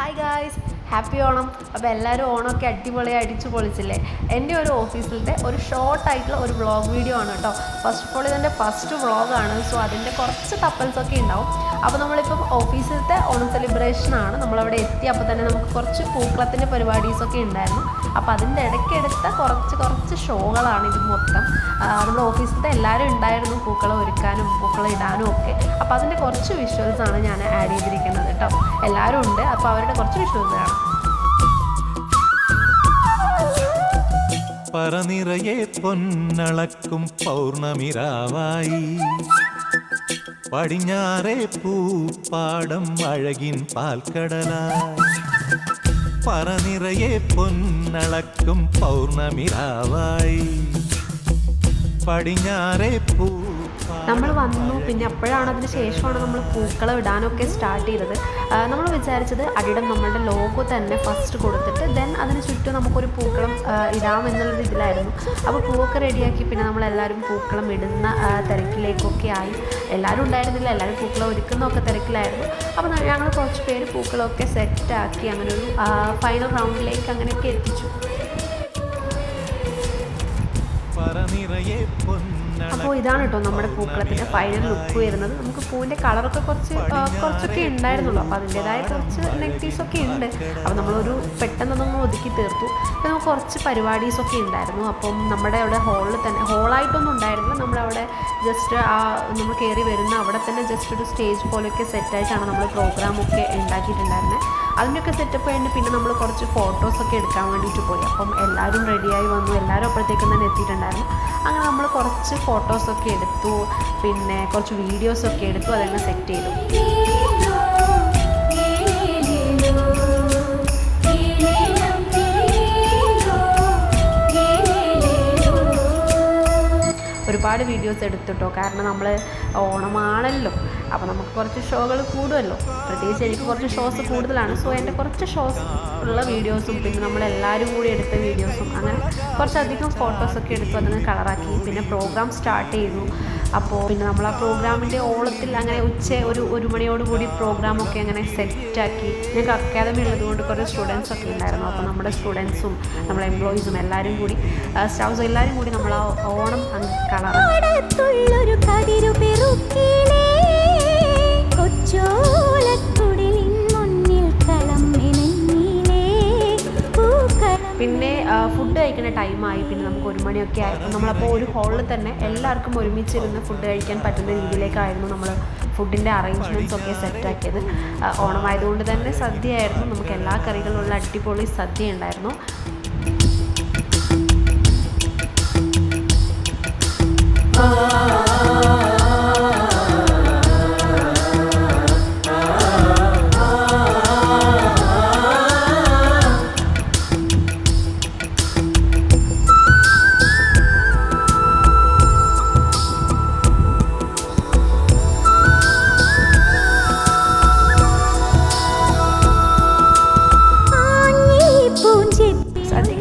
Hi guys, happy Onam. അപ്പോൾ എല്ലാവരും ഓണമൊക്കെ അടിപൊളിയായി അടിച്ചു പൊളിച്ചില്ലേ? എൻ്റെ ഒരു ഓഫീസിലത്തെ ഒരു ഷോർട്ടായിട്ടുള്ള ഒരു വ്ളോഗ് വീഡിയോ ആണ് കേട്ടോ. ഫസ്റ്റ് ഓഫ് ഓൾ ഇതെൻ്റെ ഫസ്റ്റ് വ്ളോഗാണ്. സോ അതിൻ്റെ കുറച്ച് തപ്പൽസൊക്കെ ഉണ്ടാവും. അപ്പോൾ നമ്മളിപ്പം ഓഫീസിലത്തെ ഓണം സെലിബ്രേഷനാണ്. നമ്മളവിടെ എത്തി. അപ്പോൾ തന്നെ നമുക്ക് കുറച്ച് പൂക്കളത്തിൻ്റെ പരിപാടീസൊക്കെ ഉണ്ടായിരുന്നു. അപ്പോൾ അതിൻ്റെ ഇടയ്ക്കെടുത്ത കുറച്ച് ഷോകളാണ് ഇത് മൊത്തം. നമ്മുടെ ഓഫീസിലത്തെ എല്ലാവരും ഉണ്ടായിരുന്നു, പൂക്കളം ഒരുക്കാനും പൂക്കളം ഇടാനും ഒക്കെ. അപ്പോൾ അതിൻ്റെ കുറച്ച് വിഷ്വൽസാണ് ഞാൻ ആഡ് ചെയ്തിരിക്കുന്നത് കേട്ടോ. എല്ലാവരും ഉണ്ട്, അപ്പോൾ അവരുടെ കുറച്ച് വിഷ്വൽസ് കാണാം. പറനിറയെ പൊന്നളക്കും പൗർണമിരാവായി, പടിഞ്ഞാറേ പൂപ്പാടം അഴകിൻ പാൽക്കടലായി. പറനിറയെ പൊന്നളക്കും പൗർണമിരാവായി, പടിഞ്ഞാറേ പൂ. നമ്മൾ വന്നു, പിന്നെ അപ്പോഴാണ് അതിന് ശേഷമാണ് നമ്മൾ പൂക്കളം ഇടാനൊക്കെ സ്റ്റാർട്ട് ചെയ്തത്. നമ്മൾ വിചാരിച്ചത് അടിയിടം നമ്മളുടെ ലോഗോ തന്നെ ഫസ്റ്റ് കൊടുത്തിട്ട് ദെൻ അതിന് ചുറ്റും നമുക്കൊരു പൂക്കളം ഇടാമെന്നുള്ളൊരു ഇതിലായിരുന്നു. അപ്പോൾ പൂവൊക്കെ റെഡിയാക്കി പിന്നെ നമ്മളെല്ലാവരും പൂക്കളം ഇടുന്ന തിരക്കിലേക്കൊക്കെ ആയി. എല്ലാവരും ഉണ്ടായിരുന്നില്ല, എല്ലാവരും പൂക്കളം ഒരുക്കുന്നതൊക്കെ തിരക്കിലായിരുന്നു. അപ്പോൾ ഞങ്ങൾ കുറച്ച് പേര് പൂക്കളമൊക്കെ സെറ്റാക്കി അങ്ങനെ ഒരു ഫൈനൽ റൗണ്ടിലേക്ക് അങ്ങനെയൊക്കെ എത്തിച്ചു. അപ്പോൾ ഇതാണ് കേട്ടോ നമ്മുടെ പൂക്കളത്തിൻ്റെ ഫൈനൽ ലുക്ക് വരുന്നത്. നമുക്ക് പൂവിൻ്റെ കളറൊക്കെ കുറച്ചൊക്കെ ഉണ്ടായിരുന്നുള്ളൂ. അപ്പോൾ അതിൻ്റേതായ കുറച്ച് നെഗറ്റീവ്സൊക്കെ ഉണ്ട്. അപ്പോൾ നമ്മളൊരു പെട്ടെന്നൊന്നും ഒതുക്കി തീർത്തു. അപ്പോൾ നമുക്ക് കുറച്ച് പരിപാടീസൊക്കെ ഉണ്ടായിരുന്നു. അപ്പം നമ്മുടെ അവിടെ ഹോളിൽ തന്നെ, ഹോളായിട്ടൊന്നും ഉണ്ടായിരുന്നില്ല, നമ്മളവിടെ ജസ്റ്റ് നമ്മൾ കയറി വരുന്ന അവിടെ തന്നെ ജസ്റ്റ് ഒരു സ്റ്റേജ് പോലെയൊക്കെ സെറ്റായിട്ടാണ് നമ്മൾ പ്രോഗ്രാമൊക്കെ ഉണ്ടാക്കിയിട്ടുണ്ടായിരുന്നത്. അതിൻ്റെയൊക്കെ സെറ്റപ്പ് കഴിഞ്ഞ് പിന്നെ നമ്മൾ കുറച്ച് ഫോട്ടോസൊക്കെ എടുക്കാൻ വേണ്ടിയിട്ട് പോയി. അപ്പം എല്ലാവരും റെഡിയായി വന്നു, എല്ലാവരും അപ്പോഴത്തേക്കും തന്നെ എത്തിയിട്ടുണ്ടായിരുന്നു. അങ്ങനെ നമ്മൾ കുറച്ച് ഫോട്ടോസൊക്കെ എടുത്തു, പിന്നെ കുറച്ച് വീഡിയോസൊക്കെ എടുത്തു, അതെല്ലാം സെറ്റ് ചെയ്തു. ഒരുപാട് വീഡിയോസ് എടുത്തിട്ടോ, കാരണം നമ്മൾ ഓണമാണല്ലോ, അപ്പോൾ നമുക്ക് കുറച്ച് ഷോകൾ കൂടുമല്ലോ. പ്രത്യേകിച്ച് എനിക്ക് കുറച്ച് ഷോസ് കൂടുതലാണ്. സോ എൻ്റെ കുറച്ച് ഷോസ് ഉള്ള വീഡിയോസും പിന്നെ നമ്മളെല്ലാവരും കൂടി എടുത്ത വീഡിയോസും അങ്ങനെ കുറച്ചധികം ഫോട്ടോസൊക്കെ എടുത്തു, അതങ്ങ് കളറാക്കി. പിന്നെ പ്രോഗ്രാം സ്റ്റാർട്ട് ചെയ്തു. അപ്പോൾ പിന്നെ നമ്മൾ ആ പ്രോഗ്രാമിൻ്റെ ഓളത്തിൽ അങ്ങനെ ഒരു മണിയോടുകൂടി പ്രോഗ്രാമൊക്കെ അങ്ങനെ സെറ്റാക്കി. ഞങ്ങൾക്ക് അക്കാദമി ഉള്ളതുകൊണ്ട് കുറേ സ്റ്റുഡൻസൊക്കെ ഉണ്ടായിരുന്നു. അപ്പോൾ നമ്മുടെ സ്റ്റുഡൻസും നമ്മുടെ എംപ്ലോയീസും എല്ലാവരും കൂടി സ്റ്റാഫ്സും എല്ലാവരും കൂടി നമ്മൾ ആ ഓണം അങ്ങ് കളറാക്കി. പിന്നെ ഫുഡ് കഴിക്കുന്ന ടൈമായി. പിന്നെ നമുക്ക് 1 മണിയൊക്കെ ആയിരുന്നു. നമ്മളപ്പോൾ ഒരു ഹോളിൽ തന്നെ എല്ലാവർക്കും ഒരുമിച്ചിരുന്ന് ഫുഡ് കഴിക്കാൻ പറ്റുന്ന രീതിയിലേക്കായിരുന്നു നമ്മൾ ഫുഡിൻ്റെ അറേഞ്ച്മെൻറ്റ്സ് ഒക്കെ സെറ്റാക്കിയത്. ഓണമായതുകൊണ്ട് തന്നെ സദ്യയായിരുന്നു. നമുക്ക് എല്ലാ കറികളുള്ള അടിപൊളി സദ്യ ഉണ്ടായിരുന്നു.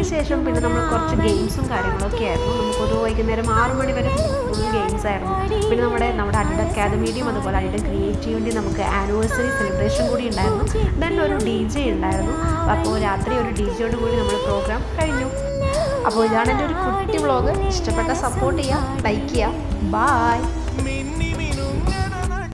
ശേഷം പിന്നെ നമ്മൾ കുറച്ച് ഗെയിംസും കാര്യങ്ങളൊക്കെ ആയിരുന്നു. നമുക്കൊരു വൈകുന്നേരം 6 മണി വരെ ഫുൾ ഗെയിംസ് ആയിരുന്നു. പിന്നെ നമ്മുടെ അഡിഡ അക്കാദമിയുടെയും അതുപോലെ അഡിഡ ക്രിയേറ്റീവിൻ്റെയും നമുക്ക് ആനിവേഴ്സറി സെലിബ്രേഷൻ കൂടി ഉണ്ടായിരുന്നു. ദെൻ ഒരു DJ ഉണ്ടായിരുന്നു. അപ്പോൾ രാത്രി ഒരു DJയോട് കൂടി നമ്മൾ പ്രോഗ്രാം കഴിഞ്ഞു. അപ്പോൾ ഇതാണ് എൻ്റെ ഒരു കുട്ടി വ്ളോഗ്. ഇഷ്ടപ്പെട്ട സപ്പോർട്ട് ചെയ്യുക, ലൈക്ക് ചെയ്യുക. ബായ്.